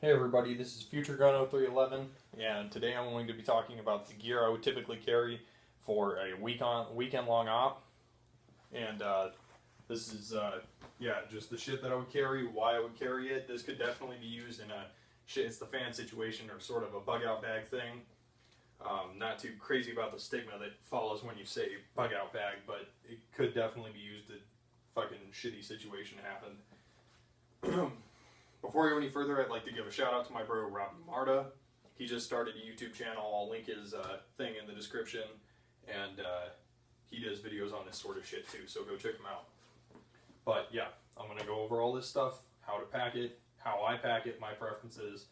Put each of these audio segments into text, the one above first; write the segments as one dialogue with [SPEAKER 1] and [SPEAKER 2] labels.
[SPEAKER 1] Hey everybody, this is Future Gun 0311, and today I'm going to be talking about the gear I would typically carry for a weekend long op. And this is just the shit that I would carry, why I would carry it. This could definitely be used in a shit it's the fan situation or sort of a bug out bag thing. Not too crazy about the stigma that follows when you say bug out bag, but it could definitely be used in fucking shitty situation happen. Before I go any further, I'd like to give a shout out to my bro, Robbie Marta. He just started a YouTube channel. I'll link his thing in the description. And he does videos on this sort of shit too, so go check him out. But yeah, I'm going to go over all this stuff, how to pack it, how I pack it, my preferences,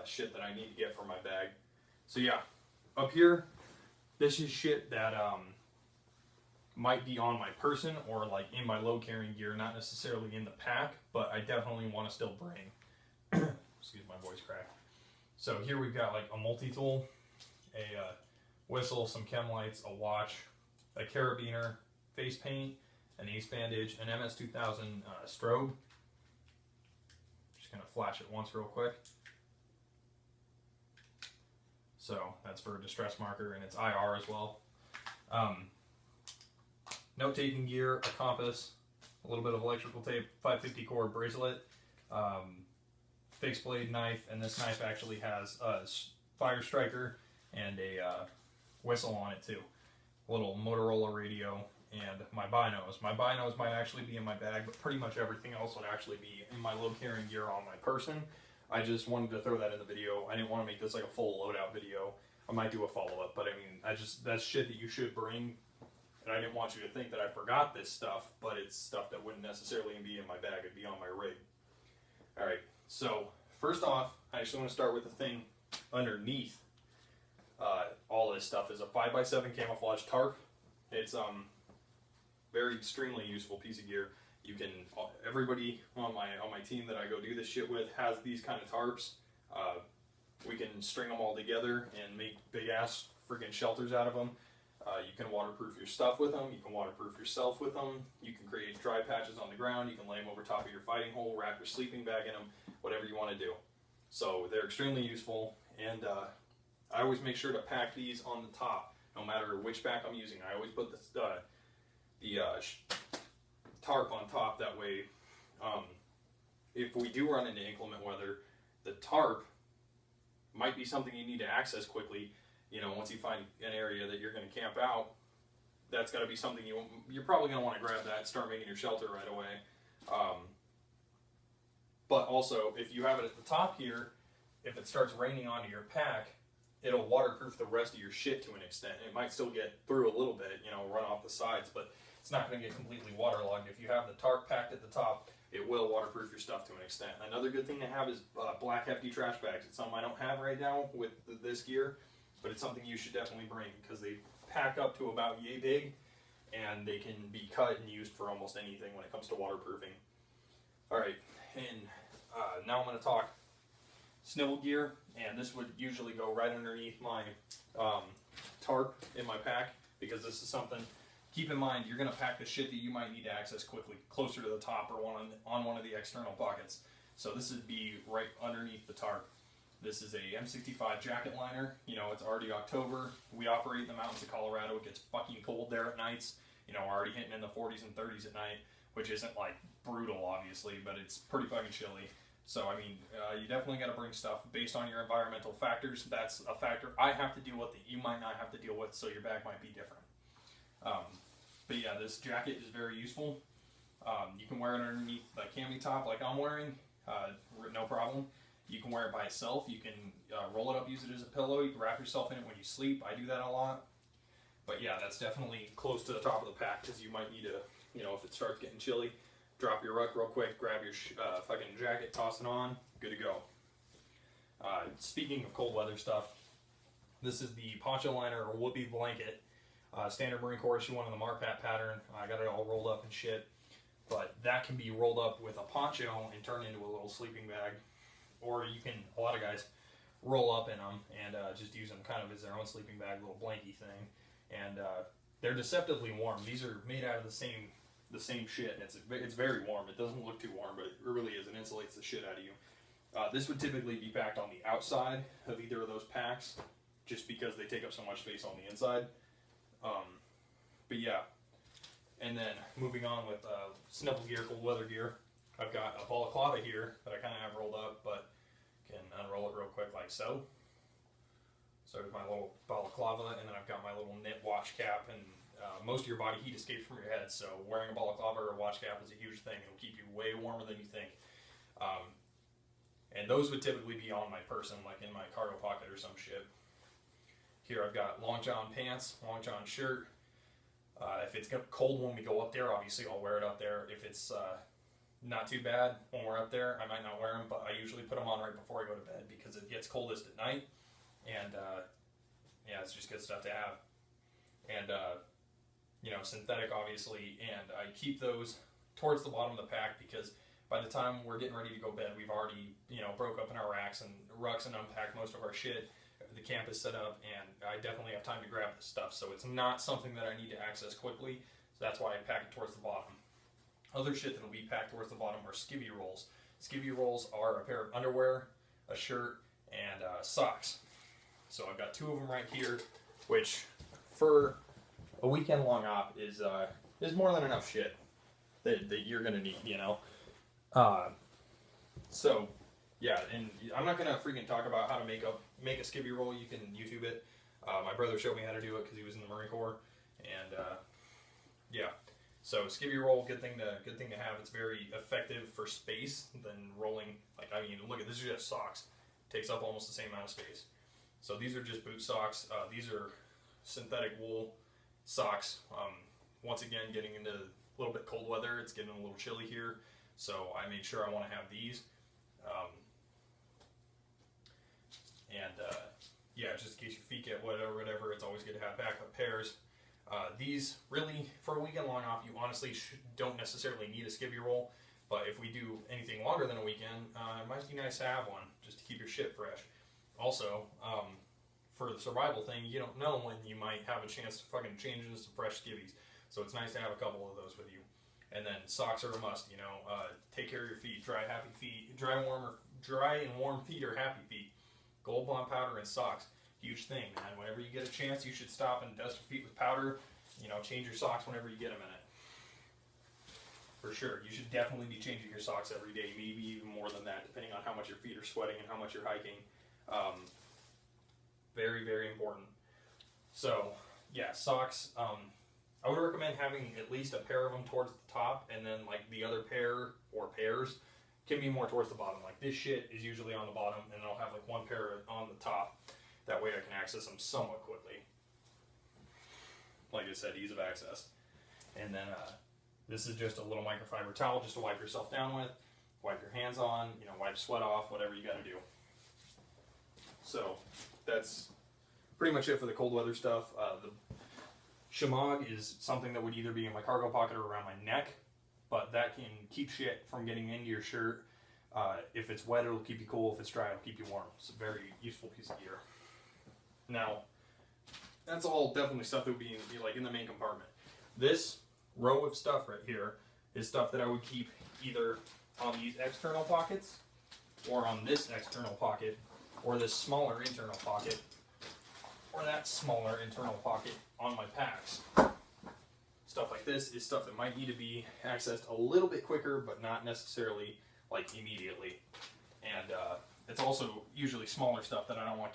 [SPEAKER 1] shit that I need to get for my bag. So yeah, up here, this is shit that might be on my person or like in my load carrying gear, not necessarily in the pack, but I definitely want to still bring. Excuse my voice crack. So here we've got like a multi-tool, a whistle, some chem lights, a watch, a carabiner, face paint, an ace bandage, an MS-2000 strobe. Just gonna flash it once real quick. So that's for a distress marker, and it's IR as well. Note-taking gear, a compass, a little bit of electrical tape, 550 cord bracelet, fixed blade knife, and this knife actually has a fire striker and a whistle on it too. A little Motorola radio and my binos. My binos might actually be in my bag, but pretty much everything else would actually be in my load carrying gear on my person. I just wanted to throw that in the video. I didn't want to make this like a full loadout video. I might do a follow-up, but I mean, that's shit that you should bring. And I didn't want you to think that I forgot this stuff, but it's stuff that wouldn't necessarily be in my bag. It'd be on my rig. Alright, so first off, I actually want to start with the thing underneath all this stuff is a 5x7 camouflage tarp. It's very extremely useful piece of gear. You can, everybody on my team that I go do this shit with has these kind of tarps. We can string them all together and make big ass freaking shelters out of them. You can waterproof your stuff with them. You can waterproof yourself with them. You can create dry patches on the ground. You can lay them over top of your fighting hole, wrap your sleeping bag in them, whatever you want to do. So they're extremely useful, and I always make sure to pack these on the top, no matter which pack I'm using. I always put the tarp on top. That way, if we do run into inclement weather, the tarp might be something you need to access quickly. You know, once you find an area that you're going to camp out, that's got to be something you're probably going to want to grab that and start making your shelter right away. But also, if you have it at the top here, if it starts raining onto your pack, it'll waterproof the rest of your shit to an extent. It might still get through a little bit, run off the sides, but it's not going to get completely waterlogged. If you have the tarp packed at the top, it will waterproof your stuff to an extent. Another good thing to have is black hefty trash bags. It's something I don't have right now with this gear, but it's something you should definitely bring because they pack up to about yay big and they can be cut and used for almost anything when it comes to waterproofing. Alright, and now I'm going to talk snivel gear, and this would usually go right underneath my tarp in my pack because this is something, keep in mind, you're going to pack the shit that you might need to access quickly closer to the top or on one of the external pockets. So this would be right underneath the tarp. This is a M65 jacket liner. It's already October. We operate in the mountains of Colorado. It gets fucking cold there at nights. We're already hitting in the 40s and 30s at night, which isn't like brutal, obviously, but it's pretty fucking chilly. So, I mean, you definitely got to bring stuff based on your environmental factors. That's a factor I have to deal with that you might not have to deal with, so your bag might be different. But yeah, this jacket is very useful. You can wear it underneath the cami top like I'm wearing, no problem. You can wear it by itself. You can roll it up, use it as a pillow. You can wrap yourself in it when you sleep. I do that a lot. But yeah, that's definitely close to the top of the pack because you might need to, if it starts getting chilly, drop your ruck real quick, grab your fucking jacket, toss it on, good to go. Speaking of cold weather stuff, this is the poncho liner or whoopee blanket. Standard Marine Corps issue one in the Marpat pattern. I got it all rolled up and shit. But that can be rolled up with a poncho and turned into a little sleeping bag. Or you can, a lot of guys roll up in them and just use them kind of as their own sleeping bag, little blankie thing. And they're deceptively warm. These are made out of the same shit. And it's very warm. It doesn't look too warm, but it really is. It insulates the shit out of you. This would typically be packed on the outside of either of those packs, just because they take up so much space on the inside. But yeah, and then moving on with snivel gear, cold weather gear, I've got a balaclava here that I kind of have rolled up, but can unroll it real quick like so. So there's my little balaclava, and then I've got my little knit watch cap, and most of your body heat escapes from your head, so wearing a balaclava or a watch cap is a huge thing. It'll keep you way warmer than you think. And those would typically be on my person, like in my cargo pocket or some shit. Here I've got long john pants, long john shirt. If it's cold when we go up there, obviously I'll wear it up there. If it's not too bad when we're up there, I might not wear them, but I usually put them on right before I go to bed because it gets coldest at night. And yeah, it's just good stuff to have. And you know, synthetic obviously, and I keep those towards the bottom of the pack because by the time we're getting ready to go to bed, we've already, you know, broke up in our racks and unpacked most of our shit. The camp is set up, and I definitely have time to grab this stuff, so it's not something that I need to access quickly, so that's why I pack it towards the bottom. Other shit that will be packed towards the bottom are skivvy rolls. Skivvy rolls are a pair of underwear, a shirt, and socks. So I've got two of them right here, which for a weekend long op is more than enough shit that you're gonna need, you know. So yeah, and I'm not gonna freaking talk about how to make a skivvy roll. You can YouTube it. My brother showed me how to do it because he was in the Marine Corps, and yeah. So skivvy roll, good thing to have. It's very effective for space than rolling. Like, I mean, look at this is just socks. Takes up almost the same amount of space. So these are just boot socks. These are synthetic wool socks. Once again, getting into a little bit cold weather. It's getting a little chilly here, so I made sure I want to have these. Yeah, just in case your feet get wet or whatever, it's always good to have backup pairs. These really, for a weekend long off, you honestly don't necessarily need a skivvy roll, but if we do anything longer than a weekend, it might be nice to have one, just to keep your shit fresh. Also, for the survival thing, you don't know when you might have a chance to fucking change into some fresh skivvies, so it's nice to have a couple of those with you. And then socks are a must, you know. Take care of your feet. Dry and warm feet are happy feet. Gold bond powder and socks, huge thing, man. Whenever you get a chance, you should stop and dust your feet with powder. You know, change your socks whenever you get a minute. For sure, you should definitely be changing your socks every day, maybe even more than that, depending on how much your feet are sweating and how much you're hiking. Very, very important. So, yeah, socks. I would recommend having at least a pair of them towards the top, and then like the other pair or pairs can be more towards the bottom. Like this shit is usually on the bottom, and I'll have like one pair on the top. That way I can access them somewhat quickly. Like I said, ease of access. And then this is just a little microfiber towel just to wipe yourself down with, wipe your hands on, you know, wipe sweat off, whatever you got to do. So that's pretty much it for the cold weather stuff. The shamag is something that would either be in my cargo pocket or around my neck, but that can keep shit from getting into your shirt. If it's wet, it'll keep you cool. If it's dry, it'll keep you warm. It's a very useful piece of gear. Now, that's all definitely stuff that would be like in the main compartment. This row of stuff right here is stuff that I would keep either on these external pockets or on this external pocket or this smaller internal pocket or that smaller internal pocket on my packs. Stuff like this is stuff that might need to be accessed a little bit quicker, but not necessarily like immediately. And it's also usually smaller stuff that I don't want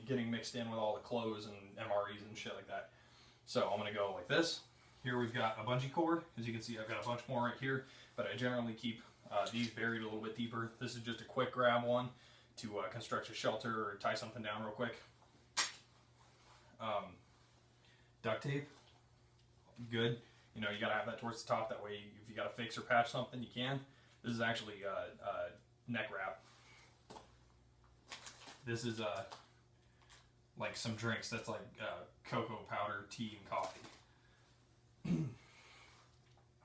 [SPEAKER 1] getting mixed in with all the clothes and MREs and shit like that. So I'm going to go like this. Here we've got a bungee cord. As you can see, I've got a bunch more right here, but I generally keep these buried a little bit deeper. This is just a quick grab one to construct a shelter or tie something down real quick. Duct tape, good. You know, you gotta have that towards the top. That way, if you gotta fix or patch something, you can. This is actually neck wrap. This is like some drinks. That's like cocoa powder, tea, and coffee.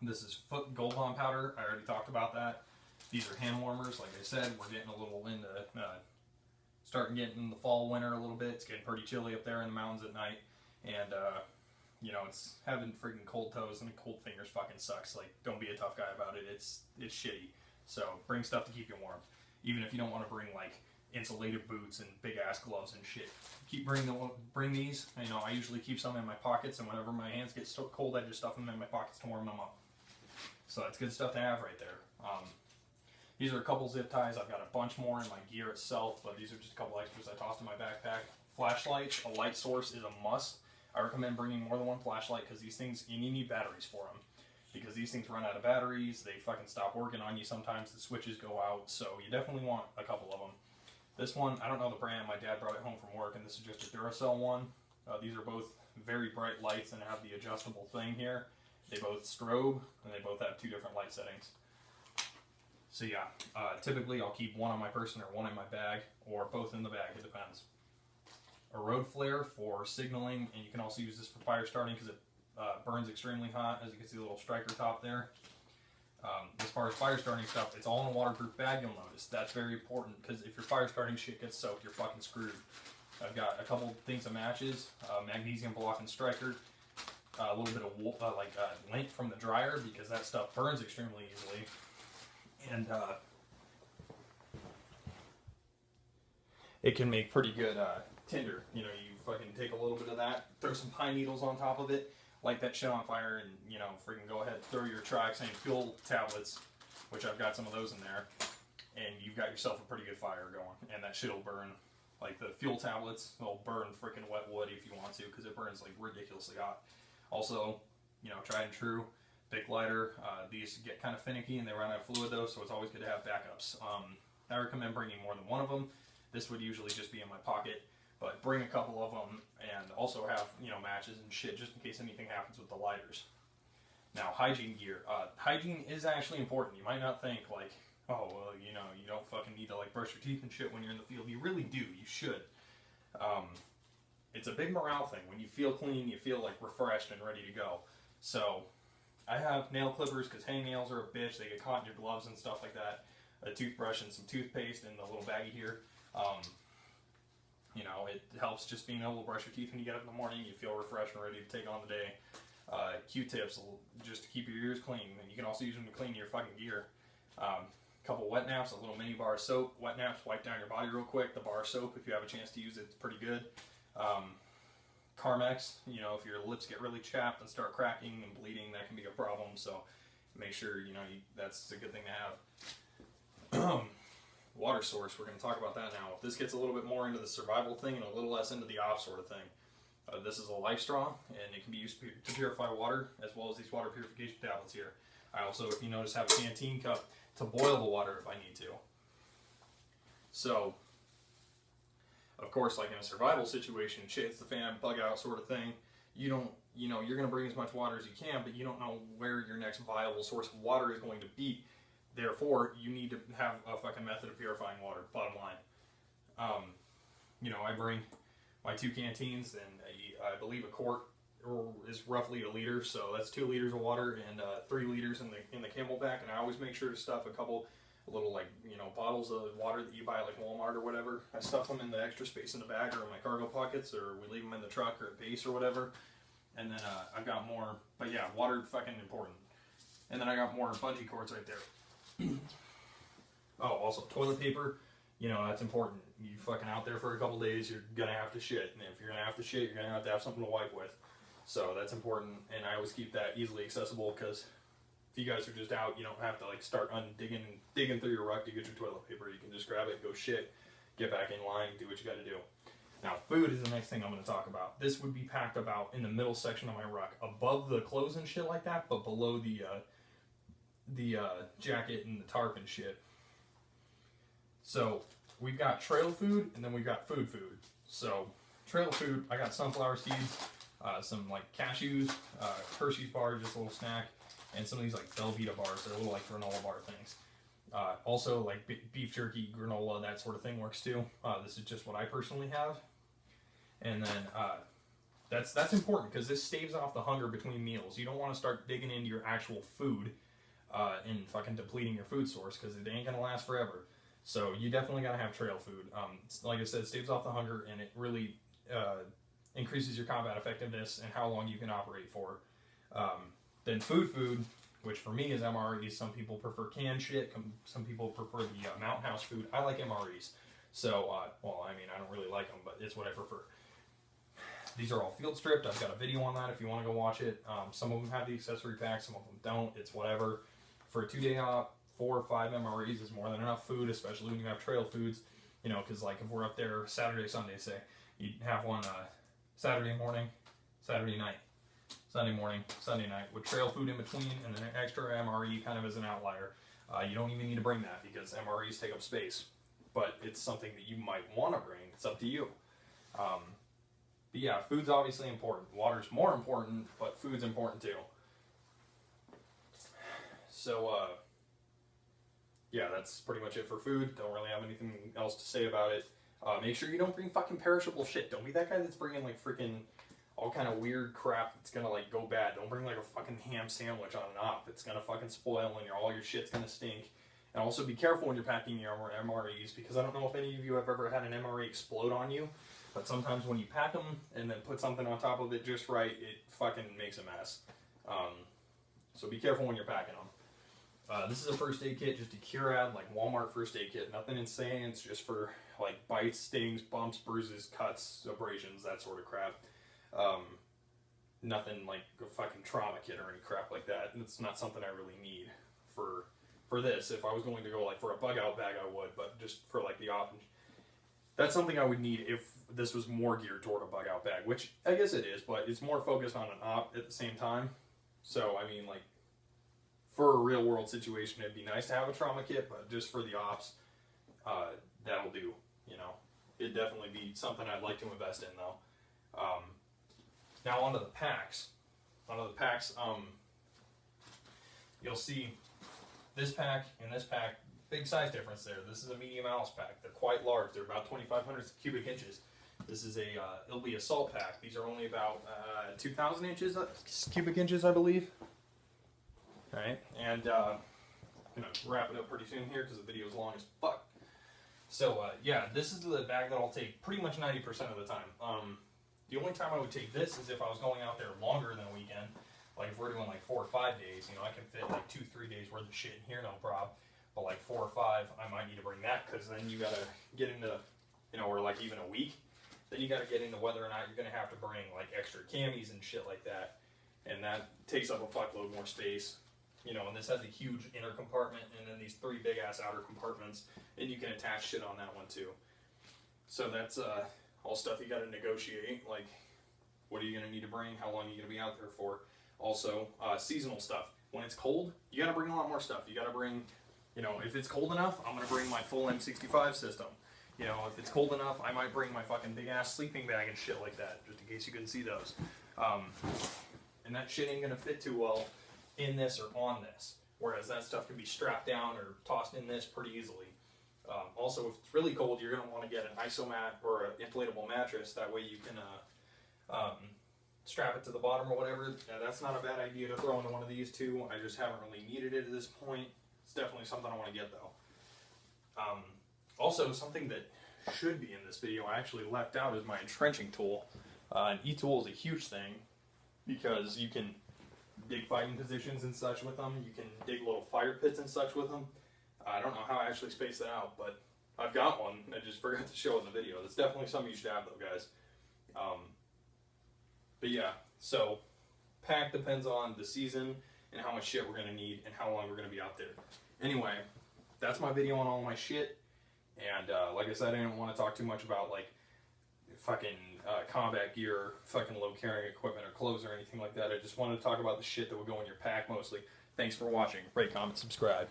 [SPEAKER 1] This is gold bond powder. I already talked about that. These are hand warmers. Like I said, we're getting a little into starting getting in the fall, winter a little bit. It's getting pretty chilly up there in the mountains at night, and you know, it's having freaking cold toes and cold fingers fucking sucks. Like, don't be a tough guy about it. It's shitty. So bring stuff to keep you warm. even if you don't want to bring like insulated boots and big ass gloves and shit. Bring these. You know, I usually keep some in my pockets, and whenever my hands get so cold, I just stuff them in my pockets to warm them up. So that's good stuff to have right there. These are a couple zip ties. I've got a bunch more in my gear itself, but these are just a couple extras I tossed in my backpack. Flashlights, a light source is a must. I recommend bringing more than one flashlight because these things, and you need batteries for them. Because these things run out of batteries, they fucking stop working on you sometimes, the switches go out, so you definitely want a couple of them. This one, I don't know the brand, my dad brought it home from work, and this is just a Duracell one. These are both very bright lights and have the adjustable thing here. They both strobe, and they both have 2 different light settings. So yeah, typically I'll keep one on my person or one in my bag, or both in the bag, it depends. A road flare for signaling, and you can also use this for fire starting because it burns extremely hot, as you can see the little striker top there. As far as fire starting stuff, it's all in a waterproof bag, you'll notice. That's very important, because if your fire starting shit gets soaked, you're fucking screwed. I've got a couple things of matches, magnesium blocking striker, a little bit of lint from the dryer, because that stuff burns extremely easily. And it can make pretty good tinder. You know, you fucking take a little bit of that, throw some pine needles on top of it, light that shit on fire, and, you know, freaking go ahead, throw your trioxane fuel tablets, which I've got some of those in there, and you've got yourself a pretty good fire going, and that shit'll burn. Like, the fuel tablets will burn freaking wet wood if you want to, because it burns, like, ridiculously hot. Also, you know, tried and true, Bic lighter, these get kind of finicky, and they run out of fluid, though, so it's always good to have backups. I recommend bringing more than one of them. This would usually just be in my pocket, but bring a couple of them, and also have, you know, matches and shit, just in case anything happens with the lighters. Now, hygiene gear. Hygiene is actually important. You might not think, like, oh, well, you know, you don't fucking need to, like, brush your teeth and shit when you're in the field. You really do. You should. It's a big morale thing. When you feel clean, you feel, like, refreshed and ready to go. So, I have nail clippers, because hangnails are a bitch. They get caught in your gloves and stuff like that. A toothbrush and some toothpaste in the little baggie here. You know, it helps just being able to brush your teeth when you get up in the morning. You feel refreshed and ready to take on the day. Q-tips, just to keep your ears clean. And you can also use them to clean your fucking gear. Couple wet naps, a little mini bar of soap. Wet naps, wipe down your body real quick. The bar of soap, if you have a chance to use it, it's pretty good. Carmex, you know, if your lips get really chapped and start cracking and bleeding, that can be a problem. So make sure, you know, that's a good thing to have. Water source, we're going to talk about that now. This gets a little bit more into the survival thing and a little less into the off sort of thing. This is a life straw, and it can be used to purify water, as well as these water purification tablets here. I also, if you notice, have a canteen cup to boil the water if I need to. So, of course, like in a survival situation, shit hits the fan, bug out sort of thing, you don't, you know, you're going to bring as much water as you can, but you don't know where your next viable source of water is going to be. Therefore, you need to have a fucking method of purifying water, bottom line. You know, I bring my 2 canteens, and I believe a quart is roughly a liter, so that's 2 liters of water, and 3 liters in the Camelback, and I always make sure to stuff a couple little, like, you know, bottles of water that you buy at, like, Walmart or whatever. I stuff them in the extra space in the bag or in my cargo pockets, or we leave them in the truck or at base or whatever. And then I've got more, but yeah, water fucking important. And then I got more bungee cords right there. Oh, also toilet paper, you know, that's important. You fucking out there for a couple days, you're gonna have to shit, and if you're gonna have to shit, you're gonna have to have something to wipe with. So that's important, and I always keep that easily accessible, because if you guys are just out, you don't have to, like, start digging through your ruck to get your toilet paper. You can just grab it, go shit, get back in line, do what you gotta do. Now, food is the next thing I'm going to talk about. This would be packed about in the middle section of my ruck, above the clothes and shit like that, but below the jacket and the tarp and shit. So we've got trail food, and then we've got food. So trail food, I got sunflower seeds, some like cashews, Hershey's bar, just a little snack, and some of these like Velveeta bars. They're little like granola bar things. Also like beef jerky, granola, that sort of thing works too. This is just what I personally have. And then that's important, because this staves off the hunger between meals. You don't want to start digging into your actual food and fucking depleting your food source, because it ain't gonna last forever. So you definitely gotta have trail food. Like I said, it staves off the hunger, and it really increases your combat effectiveness and how long you can operate for. Then food, which for me is MREs. Some people prefer canned shit. Some people prefer the Mountain House food. I like MREs. So, well, I mean, I don't really like them, but it's what I prefer. These are all field stripped. I've got a video on that if you want to go watch it. Some of them have the accessory pack, some of them don't. It's whatever. For a 2-day op, 4 or 5 MREs is more than enough food, especially when you have trail foods. You know, because like if we're up there Saturday, Sunday, say, you have one Saturday morning, Saturday night, Sunday morning, Sunday night, with trail food in between, and then an extra MRE kind of as an outlier. You don't even need to bring that because MREs take up space. But it's something that you might want to bring. It's up to you. But yeah, food's obviously important. Water's more important, but food's important too. So, yeah, that's pretty much it for food. Don't really have anything else to say about it. Make sure you don't bring fucking perishable shit. Don't be that guy that's bringing like freaking all kind of weird crap that's gonna like go bad. Don't bring like a fucking ham sandwich on an op. It's gonna fucking spoil and all your shit's gonna stink. And also be careful when you're packing your MREs, because I don't know if any of you have ever had an MRE explode on you, but sometimes when you pack them and then put something on top of it just right, it fucking makes a mess. So be careful when you're packing them. This is a first aid kit, just a Curad, like Walmart first aid kit. Nothing insane, it's just for like bites, stings, bumps, bruises, cuts, abrasions, that sort of crap. Nothing like a fucking trauma kit or any crap like that. It's not something I really need for this. If I was going to go like for a Bugout bag, I would, but just for like the op, that's something I would need if this was more geared toward a Bugout bag, which I guess it is, but it's more focused on an op at the same time. So, I mean, like, for a real world situation, it'd be nice to have a trauma kit, but just for the ops, that'll do, you know. It'd definitely be something I'd like to invest in, though. Now onto the packs. You'll see this pack and this pack, big size difference there. This is a medium ounce pack. They're quite large. They're about 2,500 cubic inches. This is it'll be a salt pack. These are only about 2,000 cubic inches, I believe. All right, and gonna wrap it up pretty soon here because the video is long as fuck. So yeah, this is the bag that I'll take pretty much 90% of the time. The only time I would take this is if I was going out there longer than a weekend. Like if we're doing like 4 or 5 days, I can fit like 2-3 days worth of shit in here, no problem. But like 4 or 5, I might need to bring that, because then you gotta get into, or like even a week, then you gotta get into whether or not you're gonna have to bring like extra camis and shit like that, and that takes up a fuckload more space. And this has a huge inner compartment and then these 3 big ass outer compartments, and you can attach shit on that one too. So that's all stuff you gotta negotiate. Like, what are you gonna need to bring? How long are you gonna be out there for? Also, seasonal stuff. When it's cold, you gotta bring a lot more stuff. You gotta bring, if it's cold enough, I'm gonna bring my full M65 system. If it's cold enough, I might bring my fucking big ass sleeping bag and shit like that, just in case you couldn't see those. And that shit ain't gonna fit too well in this or on this. Whereas that stuff can be strapped down or tossed in this pretty easily. Also, if it's really cold, you're gonna want to get an isomat or an inflatable mattress. That way you can strap it to the bottom or whatever. Yeah, that's not a bad idea to throw into one of these too. I just haven't really needed it at this point. It's definitely something I want to get though. Also, something that should be in this video I actually left out is my entrenching tool. An e-tool is a huge thing because you can dig fighting positions and such with them. You can dig little fire pits and such with them. I don't know how I actually spaced that out, but I've got one. I just forgot to show it in the video. That's definitely something you should have though, guys. But yeah, so pack depends on the season and how much shit we're going to need and how long we're going to be out there. Anyway, that's my video on all my shit. And like I said, I didn't want to talk too much about like fucking combat gear, fucking low carrying equipment or clothes or anything like that. I just wanted to talk about the shit that would go in your pack mostly. Thanks for watching. Rate, comment, subscribe.